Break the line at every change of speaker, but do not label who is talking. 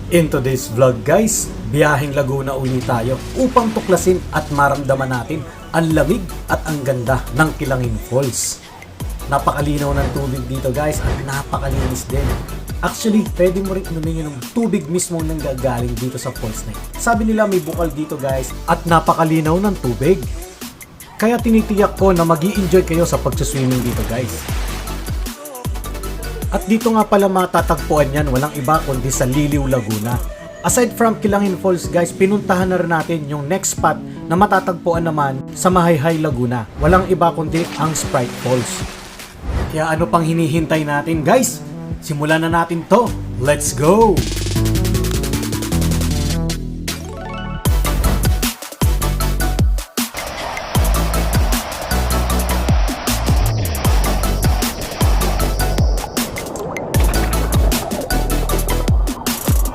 In today's vlog guys, biyaheng Laguna uli tayo upang tuklasin at maramdaman natin ang lamig at ang ganda ng Kilangin Falls. Napakalinaw ng tubig dito guys at napakalinis din. Actually, pwede mo rin inumin yung tubig mismo nang gagaling dito sa falls na yun. Sabi nila may bukal dito guys at napakalinaw ng tubig. Kaya tinitiyak ko na mag-i-enjoy kayo sa pag-swimming dito guys. At dito nga pala matatagpuan yan, walang iba kundi sa Liliw, Laguna. Aside from Kilangin Falls guys, pinuntahan na rin natin yung next spot na matatagpuan naman sa Mahayhay, Laguna. Walang iba kundi ang Sprite Falls. Kaya ano pang hinihintay natin guys? Simulan na natin to. Let's go!